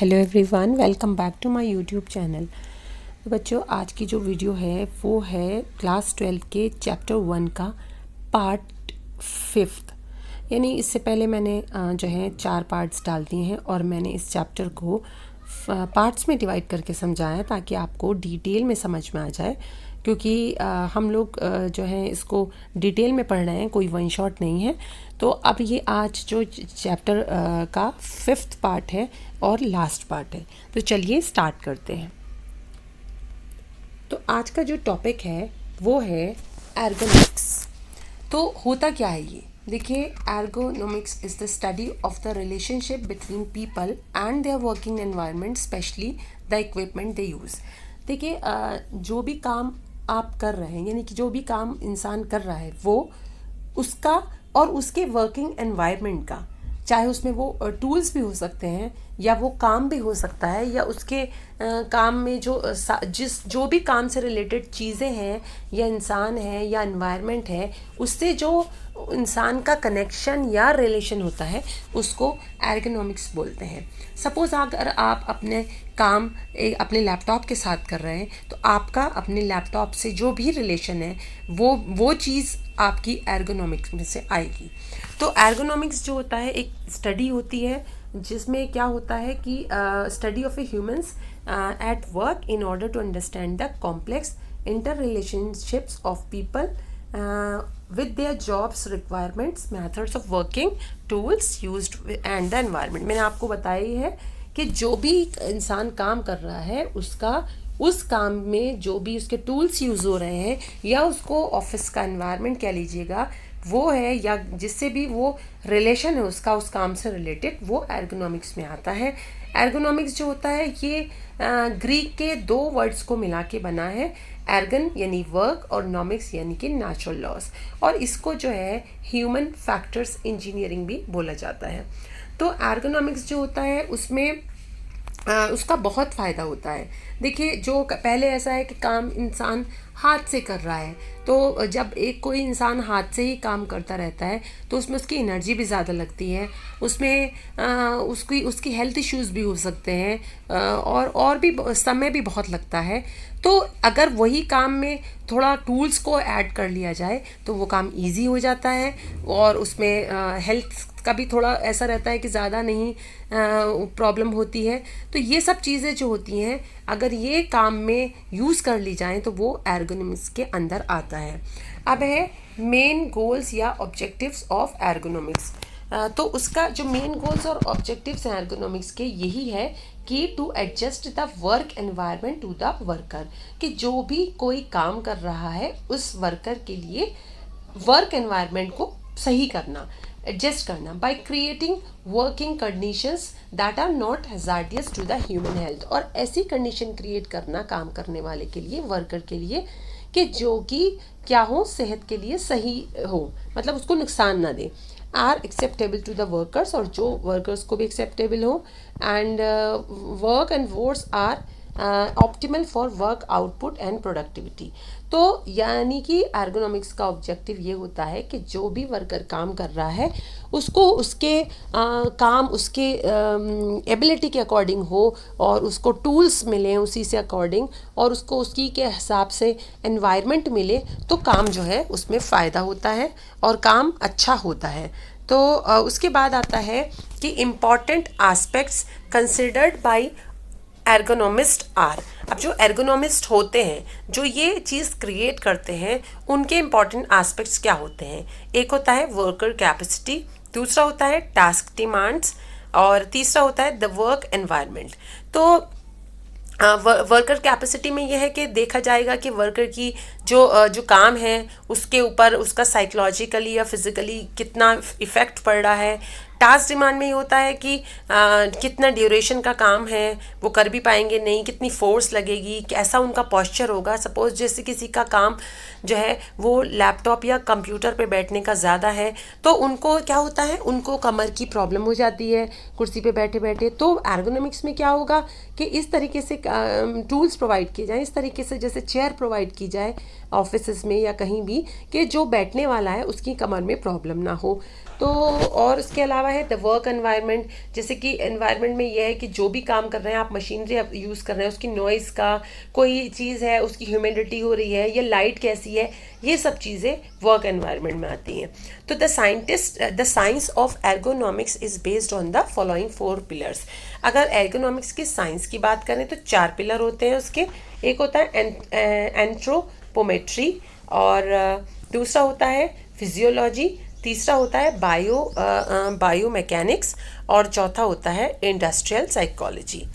Hello everyone, welcome back to my YouTube channel. तो बच्चों, आज की जो वीडियो है वो है क्लास 12 के चैप्टर 1 का पार्ट 5। यानी इससे पहले मैंने जो है 4 पार्ट्स डाल दिए हैं और मैंने इस चैप्टर को पार्ट्स में डिवाइड करके समझाया ताकि आपको डिटेल में समझ में आ जाए, क्योंकि हम लोग जो है इसको डिटेल में पढ़ रहे हैं, कोई वन शॉट नहीं है। तो अब ये आज जो चैप्टर का 5th पार्ट है और लास्ट पार्ट है, तो चलिए स्टार्ट करते हैं। तो आज का जो टॉपिक है वो है एर्गोनॉमिक्स। तो होता क्या है ये देखिए, ergonomics is the study of the relationship between people and their working environment, specially the equipment they use. देखिए, जो भी काम आप कर रहे हैं, यानी कि जो भी काम इंसान कर रहा है वो उसका और उसके वर्किंग एनवायरनमेंट का, चाहे उसमें वो टूल्स भी हो सकते हैं या वो काम भी हो सकता है, या उसके काम में जो भी काम से रिलेटेड चीज़ें हैं या इंसान है या एनवायरनमेंट है, उससे जो इंसान का कनेक्शन या रिलेशन होता है उसको एर्गोनॉमिक्स बोलते हैं। सपोज़ अगर आप अपने काम अपने लैपटॉप के साथ कर रहे हैं, तो आपका अपने लैपटॉप से जो भी रिलेशन है वो चीज़ आपकी एर्गोनॉमिक्स में से आएगी। तो एर्गोनॉमिक्स जो होता है एक स्टडी होती है जिसमें क्या होता है कि study of a humans at work in order to understand the complex interrelationships of people with their jobs requirements, methods of working, tools used and the environment। मैंने आपको बताया ही है कि जो भी इंसान काम कर रहा है उसका उस काम में जो भी उसके टूल्स यूज़ हो रहे हैं या उसको ऑफिस का एनवायरनमेंट कह लीजिएगा वो है, या जिससे भी वो रिलेशन है उसका उस काम से रिलेटेड, वो एर्गोनॉमिक्स में आता है। एर्गोनॉमिक्स जो होता है ये ग्रीक के 2 वर्ड्स को मिला के बना है, एर्गन यानी वर्क और नॉमिक्स यानी कि नेचुरल लॉस, और इसको जो है ह्यूमन फैक्टर्स इंजीनियरिंग भी बोला जाता है। तो एर्गोनॉमिक्स जो होता है उसमें उसका बहुत फ़ायदा होता है। देखिए, जो पहले ऐसा है कि काम इंसान हाथ से कर रहा है, तो जब कोई इंसान हाथ से ही काम करता रहता है तो उसमें उसकी एनर्जी भी ज़्यादा लगती है, उसमें उसकी हेल्थ इश्यूज़ भी हो सकते हैं, और भी समय भी बहुत लगता है। तो अगर वही काम में थोड़ा टूल्स को ऐड कर लिया जाए तो वो काम इजी हो जाता है, और उसमें हेल्थ का भी थोड़ा ऐसा रहता है कि ज़्यादा नहीं प्रॉब्लम होती है। तो ये सब चीज़ें जो होती हैं अगर ये काम में यूज़ कर ली जाएं तो वो एर्गोनॉमिक्स के अंदर आता है। अब है मेन गोल्स या ऑब्जेक्टिव्स ऑफ एर्गोनॉमिक्स। तो उसका जो मेन गोल्स और ऑब्जेक्टिव्स हैं एर्गोनॉमिक्स के यही है कि to adjust the work environment to the worker, कि जो भी कोई काम कर रहा है उस वर्कर के लिए वर्क एनवायरनमेंट को सही करना, एडजस्ट करना, by creating working conditions that are not hazardous to the human health. और ऐसी कंडीशन क्रिएट करना काम करने वाले के लिए, वर्कर के लिए, कि जो कि क्या हो, सेहत के लिए सही हो, मतलब उसको नुकसान ना दे, are acceptable to the workers, और जो वर्कर्स को भी एक्सेप्टेबल हो, and work and worse are optimal for work output and productivity. तो यानी कि एर्गोनॉमिक्स का ऑब्जेक्टिव ये होता है कि जो भी वर्कर काम कर रहा है उसको उसके काम उसके एबिलिटी के अकॉर्डिंग हो, और उसको टूल्स मिलें उसी से अकॉर्डिंग, और उसको उसकी के हिसाब से एनवायरनमेंट मिले, तो काम जो है उसमें फ़ायदा होता है और काम अच्छा होता है। तो उसके बाद आता है कि important aspects considered by ergonomist are. अब जो एर्गोनॉमिस्ट होते हैं जो ये चीज़ क्रिएट करते हैं उनके इम्पॉर्टेंट एस्पेक्ट्स क्या होते हैं? एक होता है वर्कर कैपेसिटी, दूसरा होता है टास्क डिमांड्स, और तीसरा होता है द वर्क एनवायरनमेंट। तो वर्कर कैपेसिटी में यह है कि देखा जाएगा कि वर्कर की जो काम है उसके ऊपर उसका साइकोलॉजिकली या फिज़िकली कितना इफ़ेक्ट पड़ रहा है। टास्क डिमांड में ये होता है कि कितना ड्यूरेशन का काम है, वो कर भी पाएंगे नहीं, कितनी फोर्स लगेगी, कैसा उनका पोस्चर होगा। सपोज़ जैसे किसी का काम जो है वो लैपटॉप या कंप्यूटर पे बैठने का ज़्यादा है, तो उनको क्या होता है, उनको कमर की प्रॉब्लम हो जाती है कुर्सी पे बैठे बैठे। तो एर्गोनॉमिक्स में क्या होगा कि इस तरीके से टूल्स प्रोवाइड किए जाएँ, इस तरीके से जैसे चेयर प्रोवाइड की जाए ऑफिस में या कहीं भी, कि जो बैठने वाला है उसकी कमर में प्रॉब्लम ना हो। तो और इसके अलावा है द वर्क एनवायरनमेंट, जैसे कि एनवायरनमेंट में यह है कि जो भी काम कर रहे हैं आप, मशीनरी यूज़ कर रहे हैं, उसकी नॉइज़ का कोई चीज़ है, उसकी ह्यूमिडिटी हो रही है या लाइट कैसी है, ये सब चीज़ें वर्क एनवायरनमेंट में आती हैं। तो the science of ergonomics is based on the following 4 pillars. अगर एर्गोनॉमिक्स की साइंस की बात करें तो 4 पिलर होते हैं उसके। एक होता है एंथ्रोपोमेट्री, और दूसरा होता है फिजियोलॉजी, तीसरा होता है बायोमैकेनिक्स, और चौथा होता है industrial psychology.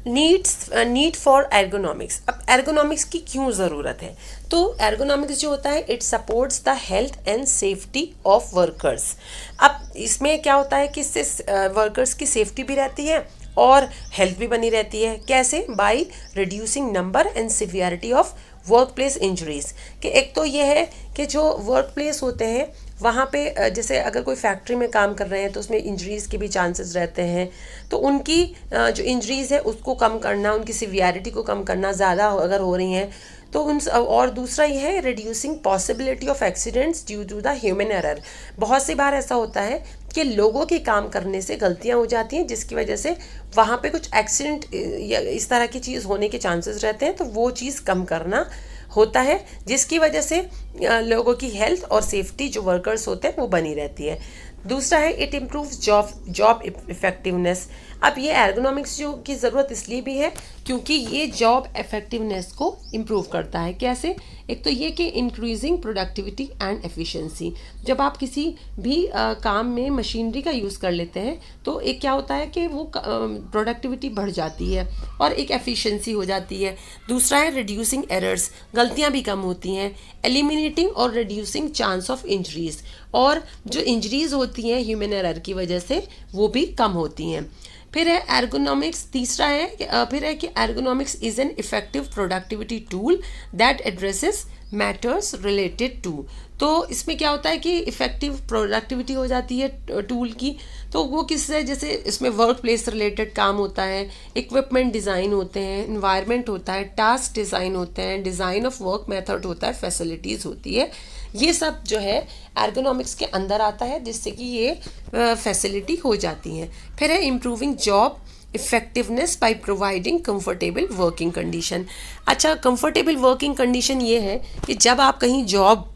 Need for ergonomics. अब एर्गोनॉमिक्स की क्यों ज़रूरत है? तो एर्गोनॉमिक्स जो होता है it supports the health and safety of workers. अब इसमें क्या होता है कि इससे वर्कर्स की सेफ्टी भी रहती है और हेल्थ भी बनी रहती है। कैसे? By reducing number and severity of work place injuries. कि एक तो ये है कि जो वर्क प्लेस होते हैं वहाँ पे जैसे अगर कोई फैक्ट्री में काम कर रहे हैं तो उसमें इंजरीज़ के भी चांसेस रहते हैं, तो उनकी जो इंजरीज़ है उसको कम करना, उनकी सिवियरिटी को कम करना, ज़्यादा अगर हो रही हैं तो उन, और दूसरा ये है reducing possibility of accidents due to the human error. बहुत सी बार ऐसा होता है कि लोगों के काम करने से गलतियां हो जाती हैं जिसकी वजह से वहाँ पे कुछ एक्सीडेंट या इस तरह की चीज़ होने के चांसेस रहते हैं, तो वो चीज़ कम करना होता है जिसकी वजह से लोगों की हेल्थ और सेफ्टी जो वर्कर्स होते हैं वो बनी रहती है। दूसरा है इट इम्प्रूव्स जॉब इफ़ेक्टिवनेस। अब ये एर्गोनॉमिक्स जो की ज़रूरत इसलिए भी है क्योंकि ये जॉब इफ़ेक्टिवनेस को इम्प्रूव करता है। कैसे? एक तो ये कि इंक्रीजिंग प्रोडक्टिविटी एंड एफिशिएंसी। जब आप किसी भी काम में मशीनरी का यूज़ कर लेते हैं तो एक क्या होता है कि वो प्रोडक्टिविटी बढ़ जाती है और एक एफिशिएंसी हो जाती है। दूसरा है रिड्यूसिंग एरर्स, गलतियाँ भी कम होती हैं। एलिमिनेटिंग और रिड्यूसिंग चांस ऑफ इंजरीज, और जो इंजरीज होती हैं ह्यूमन एरर की वजह से वो भी कम होती हैं। फिर है एर्गोनॉमिक्स, तीसरा है फिर है कि ergonomics is an effective productivity tool that addresses matters related to. तो इसमें क्या होता है कि इफेक्टिव प्रोडक्टिविटी हो जाती है टूल की, तो वो किससे, जैसे इसमें वर्क प्लेस रिलेटेड काम होता है, इक्विपमेंट डिज़ाइन होते हैं, इन्वायरमेंट होता है, टास्क डिज़ाइन होते हैं, डिज़ाइन ऑफ वर्क मेथड होता है, फैसिलिटीज़ होती है। ये सब जो है एर्गोनॉमिक्स के अंदर आता है जिससे कि ये फैसिलिटी हो जाती हैं। फिर है improving job effectiveness by providing comfortable working condition. अच्छा, कंफर्टेबल वर्किंग कंडीशन ये है कि जब आप कहीं जॉब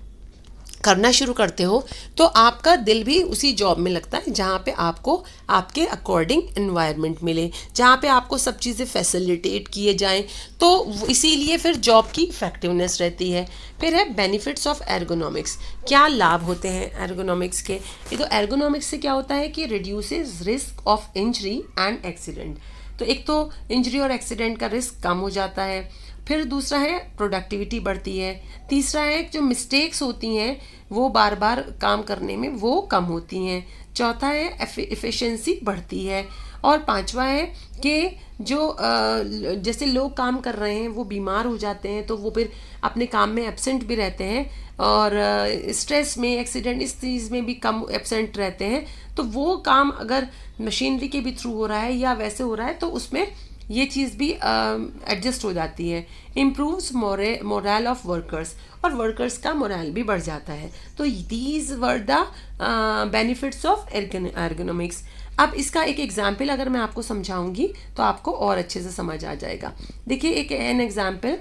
करना शुरू करते हो तो आपका दिल भी उसी जॉब में लगता है जहाँ पे आपको आपके अकॉर्डिंग एनवायरनमेंट मिले, जहाँ पे आपको सब चीज़ें फैसिलिटेट किए जाएं, तो इसीलिए फिर जॉब की इफेक्टिवनेस रहती है। फिर है बेनिफिट्स ऑफ एर्गोनॉमिक्स। क्या लाभ होते हैं एर्गोनॉमिक्स के? ये तो एर्गोनॉमिक्स से क्या होता है कि reduces risk of injury and accident. तो एक तो इंजरी और एक्सीडेंट का रिस्क कम हो जाता है। फिर दूसरा है प्रोडक्टिविटी बढ़ती है। तीसरा है जो मिस्टेक्स होती हैं वो बार बार काम करने में वो कम होती हैं। चौथा है एफिशिएंसी बढ़ती है। और पांचवा है कि जो जैसे लोग काम कर रहे हैं वो बीमार हो जाते हैं तो वो फिर अपने काम में एब्सेंट भी रहते हैं, और स्ट्रेस में, एक्सीडेंट, इस चीज़ में भी कम एब्सेंट रहते हैं। तो वो काम अगर मशीनरी के भी थ्रू हो रहा है या वैसे हो रहा है तो उसमें ये चीज़ भी एडजस्ट हो जाती है। इम्प्रूव्स मोरल ऑफ वर्कर्स, और वर्कर्स का मोरल भी बढ़ जाता है। तो these were the benefits of ergonomics. अब इसका एक एग्जाम्पल अगर मैं आपको समझाऊंगी तो आपको और अच्छे से समझ आ जाएगा। देखिए, एक an example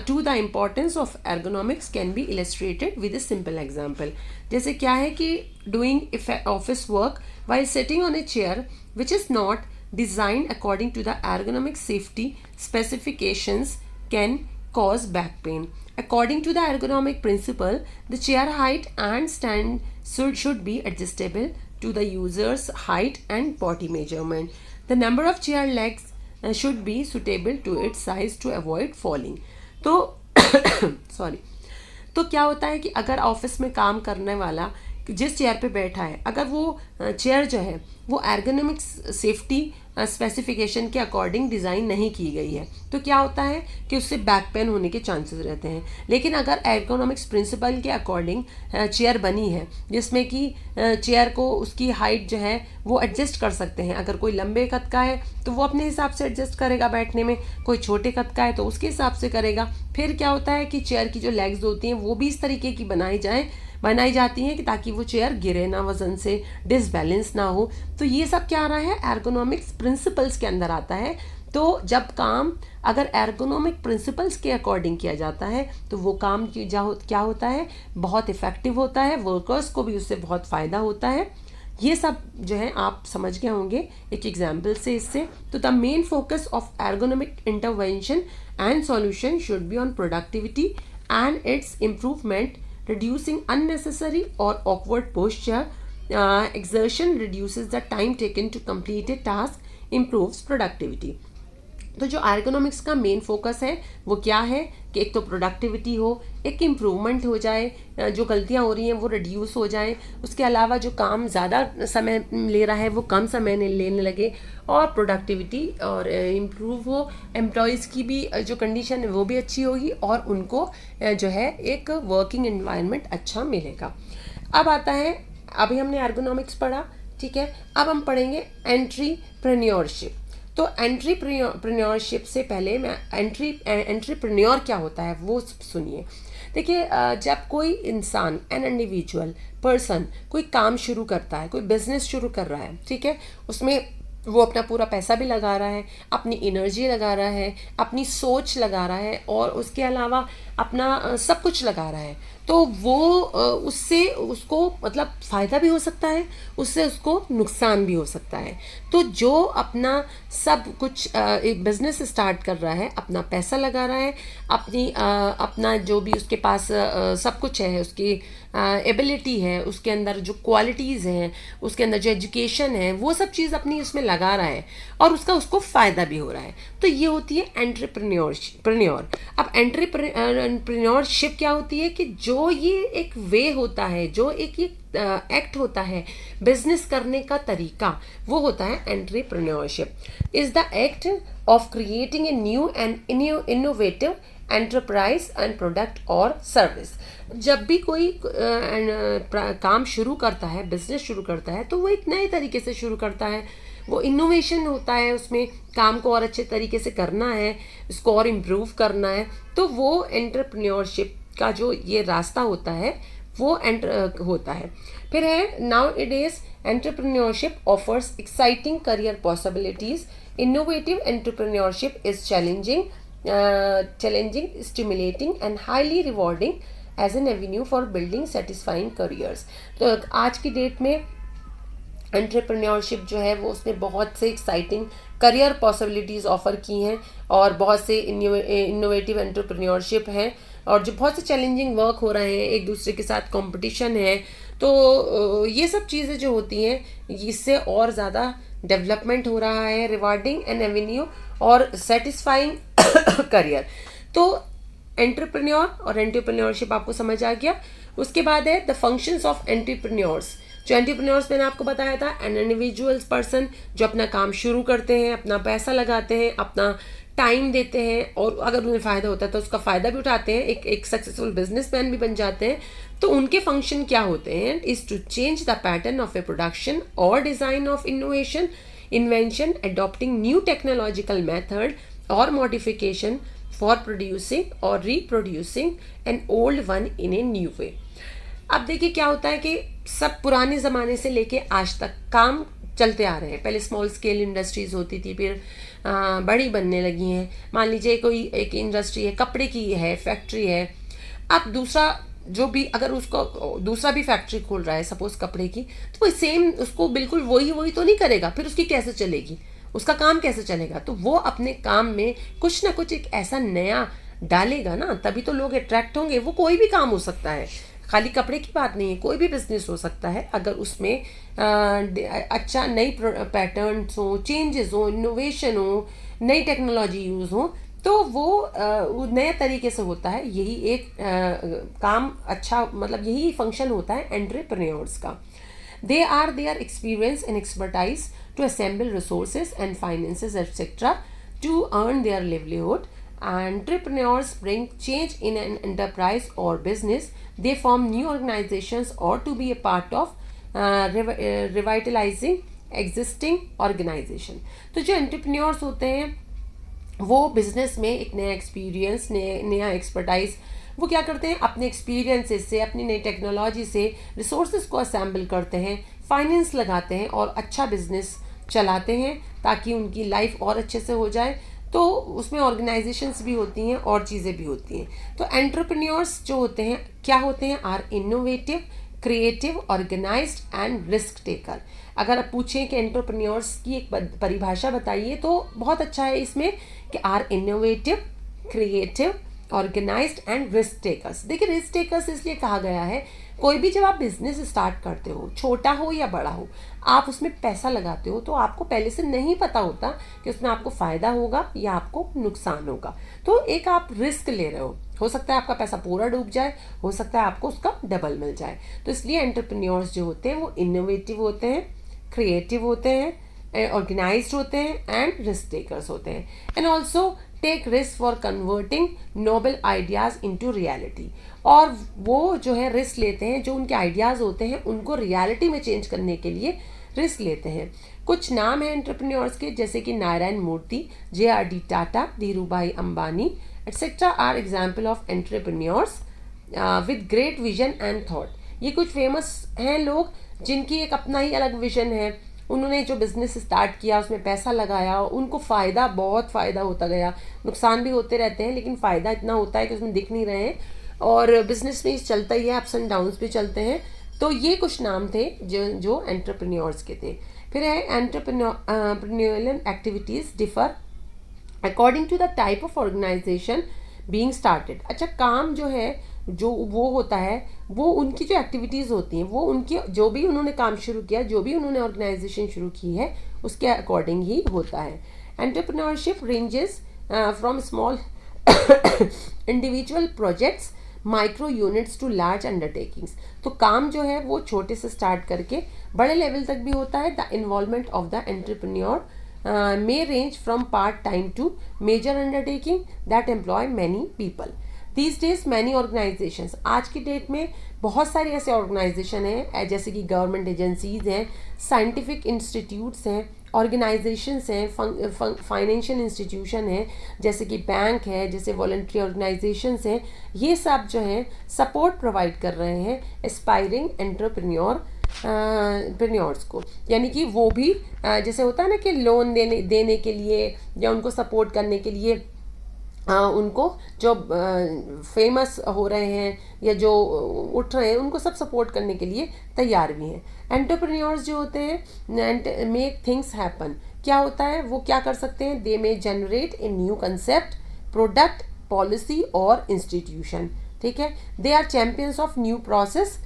to the importance of ergonomics can be illustrated with a simple example. जैसे क्या है कि doing office work while sitting on a chair which is not designed according to the ergonomic safety specifications can cause back pain. According to the ergonomic principle, the chair height and stand should be adjustable to the user's height and body measurement. The number of chair legs should be suitable to its size to avoid falling. तो sorry, तो क्या होता है कि अगर office में काम करने वाला जिस चेयर पे बैठा है, अगर वो चेयर जो है वो एर्गोनॉमिक्स सेफ्टी स्पेसिफिकेशन के अकॉर्डिंग डिज़ाइन नहीं की गई है तो क्या होता है कि उससे बैक पेन होने के चांसेस रहते हैं। लेकिन अगर एर्गोनॉमिक्स प्रिंसिपल के अकॉर्डिंग चेयर बनी है जिसमें कि चेयर को उसकी हाइट जो है वो एडजस्ट कर सकते हैं, अगर कोई लंबे कद का है तो वो अपने हिसाब से एडजस्ट करेगा बैठने में, कोई छोटे कद का है तो उसके हिसाब से करेगा। फिर क्या होता है कि चेयर की जो लेग्स होती हैं वो भी इस तरीके की बनाई जाए बनाई जाती हैं कि ताकि वो चेयर गिरे ना वजन से, डिसबैलेंस ना हो। तो ये सब क्या आ रहा है, एर्गोनॉमिक्स प्रिंसिपल्स के अंदर आता है। तो जब काम अगर एर्गोनॉमिक प्रिंसिपल्स के अकॉर्डिंग किया जाता है तो वो काम क्या होता है, बहुत इफ़ेक्टिव होता है, वर्कर्स को भी उससे बहुत फ़ायदा होता है। ये सब जो है आप समझ गए होंगे एक एग्जाम्पल से इससे। तो the main focus of ergonomic intervention and solution should be on productivity and it's improvement, reducing unnecessary or awkward posture. Exertion reduces the time taken to complete a task, improves productivity. तो जो ergonomics का main focus है वो क्या है कि एक तो प्रोडक्टिविटी हो, एक इम्प्रूवमेंट हो जाए, जो गलतियां हो रही हैं वो रिड्यूस हो जाएं, उसके अलावा जो काम ज़्यादा समय ले रहा है वो कम समय लेने लगे, और प्रोडक्टिविटी और इम्प्रूव हो, एम्प्लॉयज़ की भी जो कंडीशन है वो भी अच्छी होगी और उनको जो है एक वर्किंग एनवायरनमेंट अच्छा मिलेगा। अब आता है, अभी हमने एर्गोनॉमिक्स पढ़ा, ठीक है, अब हम पढ़ेंगे एंट्रीप्रेन्योरशिप। तो एंट्रीप्रेन्योरशिप से पहले मैं एंट्रीप्रेन्योर क्या होता है वो सुनिए। देखिए, जब कोई इंसान, एन इंडिविजुअल पर्सन कोई काम शुरू करता है, कोई बिजनेस शुरू कर रहा है, ठीक है, उसमें वो अपना पूरा पैसा भी लगा रहा है, अपनी एनर्जी लगा रहा है, अपनी सोच लगा रहा है और उसके अलावा अपना सब कुछ लगा रहा है। तो वो उससे उसको मतलब फ़ायदा भी हो सकता है, उससे उसको नुकसान भी हो सकता है। तो जो अपना सब कुछ एक बिज़नेस स्टार्ट कर रहा है, अपना पैसा लगा रहा है, अपना जो भी उसके पास सब कुछ है, उसकी एबिलिटी है, उसके अंदर जो क्वालिटीज़ हैं, उसके अंदर जो एजुकेशन है, वो सब चीज़ अपनी उसमें लगा रहा है और उसको फ़ायदा भी हो रहा है। तो ये होती है एंट्रप्रेन्योर। अब एंट्रप्रेन्योरशिप क्या होती है कि जो ये एक वे होता है, जो एक ये एक्ट होता है बिजनेस करने का तरीका, वो होता है entrepreneurship. Is the act of creating a new and innovative enterprise and product और सर्विस। जब भी कोई काम शुरू करता है, बिजनेस शुरू करता है, तो वो एक नए तरीके से शुरू करता है, वो इनोवेशन होता है, उसमें काम को और अच्छे तरीके से करना है, उसको और इम्प्रूव करना है। तो वो एंटरप्रेन्योरशिप का जो ये रास्ता होता है वो होता है। फिर है now it is entrepreneurship offers exciting career possibilities. Innovative entrepreneurship is challenging, stimulating and highly rewarding as an avenue for building satisfying careers. तो आज की डेट में एंटरप्रेन्योरशिप जो है वो उसने बहुत से एक्साइटिंग करियर पॉसिबिलिटीज़ ऑफ़र की हैं और बहुत से इनोवेटिव एंटरप्रेन्योरशिप हैं और जो बहुत से चैलेंजिंग वर्क हो रहे हैं, एक दूसरे के साथ कंपटीशन है। तो ये सब चीज़ें जो होती हैं इससे और ज़्यादा डेवलपमेंट हो रहा है, रिवार्डिंग एन एवेन्यू और सेटिस्फाइंग करियर। तो एंटरप्रेन्योर और एंटरप्रेन्योरशिप आपको समझ आ गया। उसके बाद है द फंक्शंस ऑफ एंटरप्रेन्योर्स। जो एंटरप्रेन्योर्स मैंने आपको बताया था, एन इंडिविजुअल्स पर्सन जो अपना काम शुरू करते हैं, अपना पैसा लगाते हैं, अपना टाइम देते हैं और अगर उन्हें फ़ायदा होता है तो उसका फ़ायदा भी उठाते हैं, एक सक्सेसफुल बिजनेसमैन भी बन जाते हैं। तो उनके फंक्शन क्या होते हैं, is to change the pattern of a production और design of innovation, invention, adopting new technological method और मॉडिफिकेशन फॉर प्रोड्यूसिंग और reproducing an old one in a new way. अब देखिए क्या होता है कि सब पुराने ज़माने से लेके आज तक काम चलते आ रहे हैं। पहले स्मॉल स्केल इंडस्ट्रीज़ होती थी, फिर बड़ी बनने लगी हैं। मान लीजिए कोई एक इंडस्ट्री है, कपड़े की है, फैक्ट्री है। अब दूसरा जो भी अगर उसको दूसरा भी फैक्ट्री खोल रहा है सपोज कपड़े की, तो वो सेम उसको बिल्कुल वही तो नहीं करेगा, फिर उसकी कैसे चलेगी, उसका काम कैसे चलेगा। तो वो अपने काम में कुछ ना कुछ एक ऐसा नया डालेगा ना, तभी तो लोग अट्रैक्ट होंगे। वो कोई भी काम हो सकता है, खाली कपड़े की बात नहीं है, कोई भी बिजनेस हो सकता है। अगर उसमें अच्छा नई पैटर्न्स हो, चेंजेस हो, इनोवेशन हो, नई टेक्नोलॉजी यूज़ हो, तो वो नए तरीके से होता है। यही एक काम अच्छा मतलब यही फंक्शन होता है एंटरप्रेन्योर्स का। They are their experience and expertise to assemble resources and finances etcetera to earn their livelihood. Entrepreneurs bring change in an enterprise or business. They form new organizations or to be a part of revitalizing existing organization. तो जो entrepreneurs होते हैं वो business में एक नया experience, नया expertise वो क्या करते हैं, अपने एक्सपीरियंसेस से, अपनी नई टेक्नोलॉजी से रिसोर्सेज को असेंबल करते हैं, फाइनेंस लगाते हैं और अच्छा बिजनेस चलाते हैं ताकि उनकी लाइफ और अच्छे से हो जाए। तो उसमें ऑर्गेनाइजेशंस भी होती हैं और चीज़ें भी होती हैं। तो एंटरप्रेन्योर्स जो होते हैं क्या होते हैं, are innovative, creative, organised and risk taker. अगर आप पूछें कि एंटरप्रेन्योर्स की एक परिभाषा बताइए तो बहुत अच्छा है इसमें कि are innovative, creative, organised and risk takers. देखिए रिस्क टेकर्स इसलिए कहा गया है, कोई भी जब आप बिजनेस स्टार्ट करते हो, छोटा हो या बड़ा हो, आप उसमें पैसा लगाते हो तो आपको पहले से नहीं पता होता कि उसमें आपको फ़ायदा होगा या आपको नुकसान होगा। तो एक आप रिस्क ले रहे हो सकता है आपका पैसा पूरा डूब जाए, हो सकता है आपको उसका डबल मिल जाए। तो इसलिए एंटरप्रेन्योर्स जो होते हैं वो इनोवेटिव होते हैं, क्रिएटिव होते हैं, ऑर्गेनाइज्ड होते हैं एंड रिस्क टेकर्स होते हैं। And also take risk for converting noble ideas into reality. और वो जो है रिस्क लेते हैं, जो उनके आइडियाज़ होते हैं उनको रियलिटी में चेंज करने के लिए रिस्क लेते हैं। कुछ नाम हैं एंटरप्रेन्योर्स के, जैसे कि Narayan Murthy, JRD Tata, Dhirubhai Ambani etcetera are example of entrepreneurs with great vision and thought. ये कुछ फेमस हैं लोग जिनकी एक अपना ही अलग विजन है, उन्होंने जो बिज़नेस स्टार्ट किया उसमें पैसा लगाया, उनको फ़ायदा, बहुत फ़ायदा होता गया, नुकसान भी होते रहते हैं लेकिन फ़ायदा इतना होता है कि उसमें दिख नहीं रहे हैं, और बिज़नेस में चलता ही है, अप्स एंड डाउन्स भी चलते हैं। तो ये कुछ नाम थे जो एंटरप्रेन्योर्स के थे। फिर है entrepreneurial activities differ according to the type of organisation being started. अच्छा, काम जो है जो वो होता है, वो उनकी जो एक्टिविटीज़ होती हैं वो उनकी जो भी उन्होंने काम शुरू किया, जो भी उन्होंने ऑर्गेनाइजेशन शुरू की है उसके अकॉर्डिंग ही होता है। Entrepreneurship ranges from small individual projects, micro units to large undertakings. तो काम जो है वो छोटे से स्टार्ट करके बड़े लेवल तक भी होता है। The involvement of the entrepreneur may range from part-time to major undertaking that employ many people. These days many organizations, आज की डेट में बहुत सारे ऐसे ऑर्गेनाइजेशन हैं जैसे कि गवर्नमेंट एजेंसीज हैं, साइंटिफिक इंस्टीट्यूट्स हैं, ऑर्गेनाइजेशंस हैं, फाइनेंशियल इंस्टीट्यूशन हैं जैसे कि बैंक है, जैसे वॉलंटरी ऑर्गेनाइजेशंस हैं। ये सब जो हैं सपोर्ट प्रोवाइड कर रहे हैं एस्पायरिंग एंटरप्रेन्योर्स को, यानी कि वो भी जैसे होता है ना कि लोन देने के लिए या उनको सपोर्ट करने के लिए उनको जो फेमस हो रहे हैं या जो उठ रहे हैं उनको सब सपोर्ट करने के लिए तैयार भी हैं। एंटरप्रेन्योर्स जो होते हैं मेक थिंग्स हैपन। क्या होता है, वो क्या कर सकते हैं, they may generate a new concept, product, policy और इंस्टीट्यूशन। ठीक है, they are champions of new process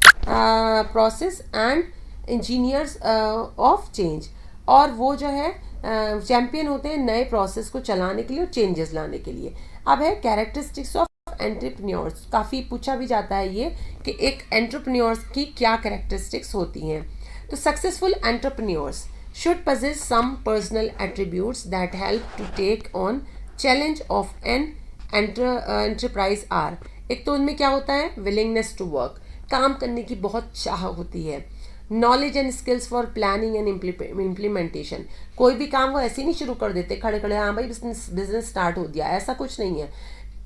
and engineers of change. और वो जो है चैम्पियन होते हैं नए प्रोसेस को चलाने के लिए और चेंजेस लाने के लिए। अब है कैरेक्टरिस्टिक्स ऑफ एंटरप्रेन्योर्स। काफ़ी पूछा भी जाता है ये कि एक एंटरप्रेन्योर्स की क्या कैरेक्टरिस्टिक्स होती हैं। तो successful entrepreneurs should possess some personal attributes that help to take on challenge of an enterprise are। एक तो उनमें क्या होता है, विलिंगनेस टू वर्क, काम करने की बहुत चाह होती है। Knowledge and skills for planning and implementation. कोई भी काम वो ऐसे ही नहीं शुरू कर देते खड़े खड़े, हाँ भाई बिजनेस स्टार्ट हो दिया, ऐसा कुछ नहीं है।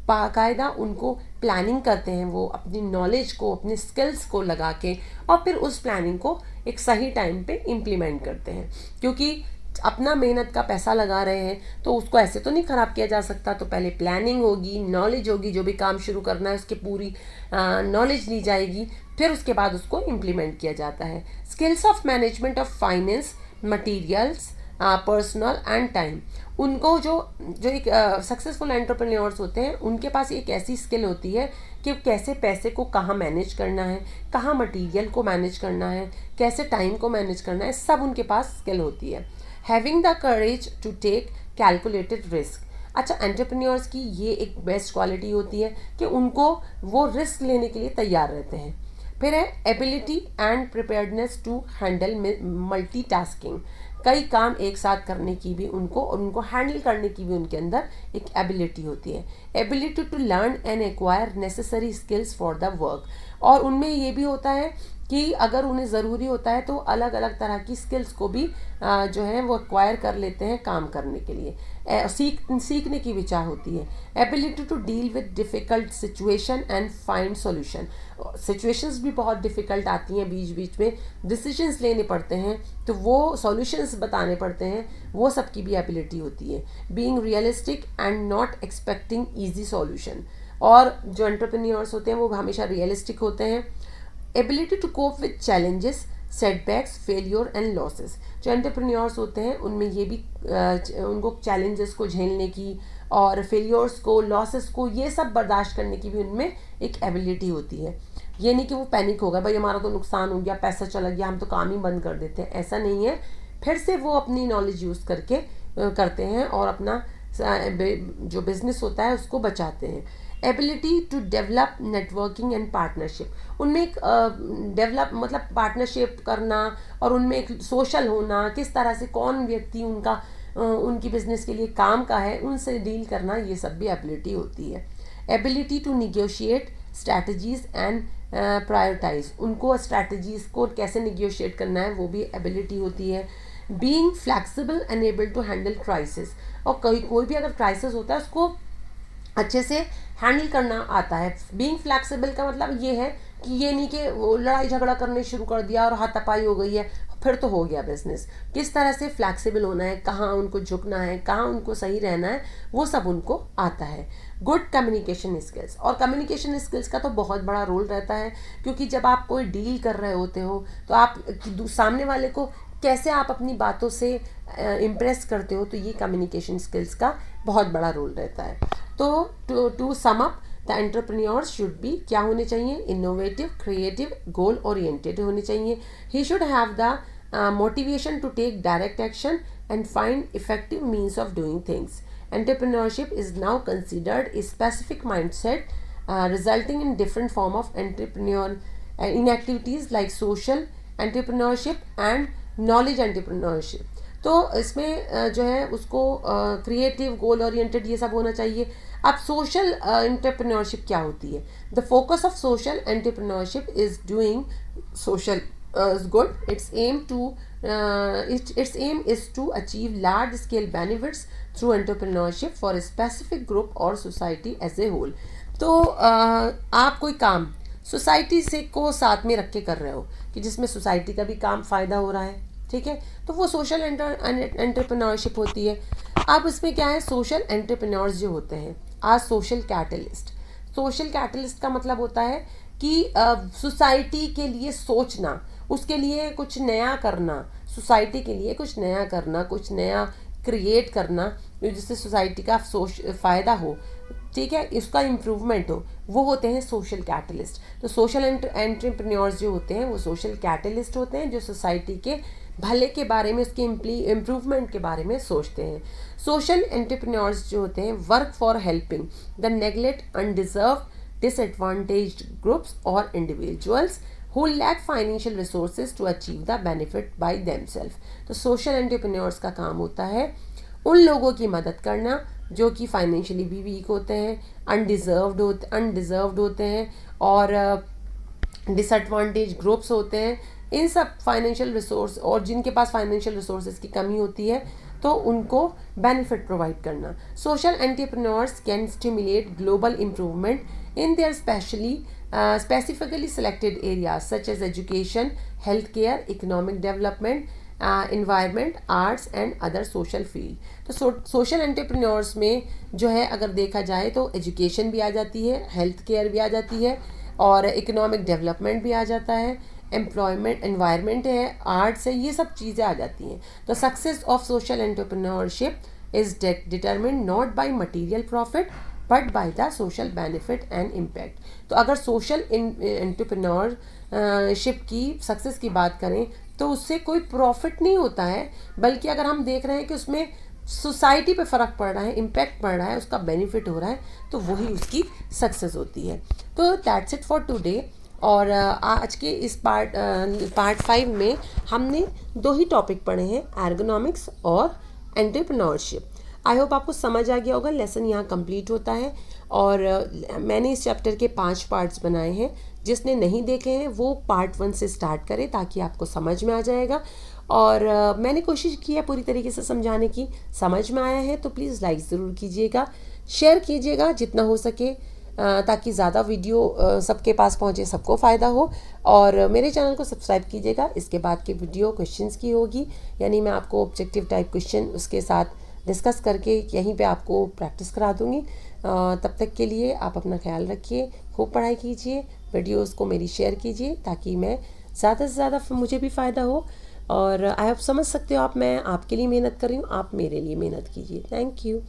बाकायदा उनको प्लानिंग करते हैं, वो अपनी नॉलेज को, अपने स्किल्स को लगा के और फिर उस प्लानिंग को एक सही टाइम पे इम्प्लीमेंट करते हैं, क्योंकि अपना मेहनत का पैसा लगा रहे हैं तो उसको ऐसे तो नहीं ख़राब किया जा सकता। तो पहले प्लानिंग होगी, नॉलेज होगी, जो भी काम शुरू करना है उसकी पूरी नॉलेज ली जाएगी, फिर उसके बाद उसको इम्प्लीमेंट किया जाता है। Skills of management of finance, materials, personal and time. उनको जो एक सक्सेसफुल एंटरप्रेन्योर्स होते हैं उनके पास एक ऐसी स्किल होती है कि कैसे पैसे को कहाँ मैनेज करना है, कहाँ मटेरियल को मैनेज करना है, कैसे टाइम को मैनेज करना है, सब उनके पास स्किल होती है। Having the courage to take calculated risk. अच्छा, एंटरप्रेन्योर्स की ये एक बेस्ट क्वालिटी होती है कि उनको वो रिस्क लेने के लिए तैयार रहते हैं। फिर है ability and preparedness to handle multitasking. कई काम एक साथ करने की भी उनको हैंडल करने की भी उनके अंदर एक एबिलिटी होती है। Ability to learn and acquire necessary skills for the work. और उनमें ये भी होता है कि अगर उन्हें ज़रूरी होता है तो अलग अलग तरह की स्किल्स को भी जो है वो एक्वायर कर लेते हैं काम करने के लिए। सीखने की भी चाह होती है। Ability to deal with difficult situation and find solution. Situations भी बहुत डिफ़िकल्ट आती हैं, बीच बीच में डिसीजंस लेने पड़ते हैं तो वो सॉल्यूशंस बताने पड़ते हैं, वो सब की भी एबिलिटी होती है। Being realistic and not expecting easy solution. और जो एंटरप्रेन्योर्स होते हैं वो हमेशा रियलिस्टिक होते हैं। Ability to cope with challenges, setbacks, failure and losses. जो एंटरप्रेन्योर्स होते हैं उनमें ये भी उनको चैलेंजेस को झेलने की और फेलियर्स को, लॉसेस को, ये सब बर्दाश्त करने की भी उनमें एक एबिलिटी होती है। ये नहीं कि वो पैनिक होगा, भाई हमारा तो नुकसान हो गया, पैसा चला गया, हम तो काम ही बंद कर देते हैं, ऐसा नहीं है। फिर से वो अपनी नॉलेज यूज़ करके करते हैं और अपना जो बिजनेस होता है उसको बचाते हैं। Ability to develop networking and partnership. उनमें एक डेवलप मतलब पार्टनरशिप करना और उनमें एक सोशल होना, किस तरह से कौन व्यक्ति उनकी बिजनेस के लिए काम का है उनसे डील करना, ये सब भी एबिलिटी होती है। Ability to negotiate strategies and prioritise. उनको स्ट्रैटेजीज को कैसे निगोशिएट करना है वो भी एबिलिटी होती है। Being flexible and able to handle crisis. और कोई भी अगर क्राइसिस होता है उसको अच्छे से हैंडल करना आता है। बीइंग फ्लैक्सिबल का मतलब ये है कि ये नहीं कि वो लड़ाई झगड़ा करने शुरू कर दिया और हाथापाई हो गई है फिर तो हो गया बिजनेस। किस तरह से फ्लैक्सिबल होना है, कहाँ उनको झुकना है, कहाँ उनको सही रहना है, वो सब उनको आता है। Good communication skills. और कम्युनिकेशन स्किल्स का तो बहुत बड़ा रोल रहता है, क्योंकि जब आप कोई डील कर रहे होते हो तो आप सामने वाले को कैसे आप अपनी बातों से इम्प्रेस करते हो, तो ये कम्युनिकेशन स्किल्स का बहुत बड़ा रोल रहता है। तो to sum up, the entrepreneurs should be क्या होने चाहिए? इनोवेटिव, क्रिएटिव, गोल ओरिएंटेड होने चाहिए। He should have the motivation to take direct action and find effective means of doing things. Entrepreneurship is now considered a specific mindset resulting in different form of entrepreneur in activities like social entrepreneurship and knowledge entrepreneurship। तो इसमें जो है उसको creative, goal oriented ये सब होना चाहिए। अब सोशल एंटरप्रेन्योरशिप क्या होती है? The focus of social entrepreneurship is doing social good. Its aim is to achieve large scale benefits through entrepreneurship for a specific group or society as a whole। तो आप कोई काम सोसाइटी से को साथ में रख के कर रहे हो कि जिसमें सोसाइटी का भी काम फ़ायदा हो रहा है, ठीक है, तो वो सोशल एंटरप्रेन्योरशिप होती है। अब इसमें क्या है, सोशल एंटरप्रेन्योर्स जो होते हैं आज सोशल कैटलिस्ट। सोशल कैटलिस्ट का मतलब होता है कि सोसाइटी के लिए सोचना, उसके लिए कुछ नया करना, सोसाइटी के लिए कुछ नया करना, कुछ नया क्रिएट करना जिससे सोसाइटी का फ़ायदा हो, ठीक है, इसका इम्प्रूवमेंट हो, वो होते हैं सोशल कैटलिस्ट। तो सोशल एंटरप्रेन्योर्स जो होते हैं वो सोशल कैटलिस्ट होते हैं, जो सोसाइटी के भले के बारे में, उसके इम्प्रूवमेंट के बारे में सोचते हैं। सोशल एंटरप्रेन्योर्स जो होते हैं work for helping the neglect, undeserved, disadvantaged groups or individuals who lack financial resources to achieve the benefit by themselves। तो सोशल एंटरप्रेन्योर्स का काम होता है उन लोगों की मदद करना जो कि फाइनेंशियली भी वीक होते हैं, अनडिजर्व्ड होते हैं और डिसएडवांटेज ग्रुप्स होते हैं। इन सब फाइनेंशियल रिसोर्स और जिनके पास फाइनेंशियल रिसोर्सेज की कमी होती है तो उनको बेनिफिट प्रोवाइड करना। Social entrepreneurs can stimulate global improvement in their specifically selected areas such as education, healthcare, economic development, environment, arts and other social field। तो सोशल एंटरप्रेन्योर्स में जो है अगर देखा जाए तो एजुकेशन भी आ जाती है, हेल्थ केयर भी आ जाती है और इकोनॉमिक डेवलपमेंट भी आ जाता है, एम्प्लॉयमेंट, एनवायरनमेंट है, आर्ट्स है, ये सब चीज़ें आ जाती हैं। तो success of social entrepreneurship is determined not by material profit but by the social benefit and impact. तो अगर सोशल एंटरप्रेन्योरशिप की सक्सेस की बात करें तो उससे कोई प्रॉफिट नहीं होता है, बल्कि अगर हम देख रहे हैं कि उसमें सोसाइटी पे फ़र्क पड़ रहा है, इम्पैक्ट पड़ रहा है, उसका बेनिफिट हो रहा है, तो वही उसकी सक्सेस होती है। तो दैट्स इट फॉर टुडे। और आज के इस पार्ट 5 में हमने 2 ही टॉपिक पढ़े हैं, एर्गोनॉमिक्स और एंटरप्रेन्योरशिप। आई होप आपको समझ आ गया होगा। लेसन यहाँ कंप्लीट होता है और मैंने इस चैप्टर के 5 पार्ट्स बनाए हैं। जिसने नहीं देखे हैं वो पार्ट 1 से स्टार्ट करें ताकि आपको समझ में आ जाएगा। और मैंने कोशिश की है पूरी तरीके से समझाने की। समझ में आया है तो प्लीज़ लाइक ज़रूर कीजिएगा, शेयर कीजिएगा जितना हो सके, ताकि ज़्यादा वीडियो सबके पास पहुँचे, सबको फ़ायदा हो। और मेरे चैनल को सब्सक्राइब कीजिएगा। इसके बाद की वीडियो क्वेश्चंस की होगी, यानी मैं आपको ऑब्जेक्टिव टाइप क्वेश्चन उसके साथ डिस्कस करके यहीं पे आपको प्रैक्टिस करा दूँगी। तब तक के लिए आप अपना ख्याल रखिए, खूब पढ़ाई कीजिए, वीडियोज़ को मेरी शेयर कीजिए ताकि मैं ज़्यादा से ज़्यादा मुझे भी फ़ायदा हो। और आई होप समझ सकते हो आप, मैं आपके लिए मेहनत कर रही हूँ, आप मेरे लिए मेहनत कीजिए। Thank you.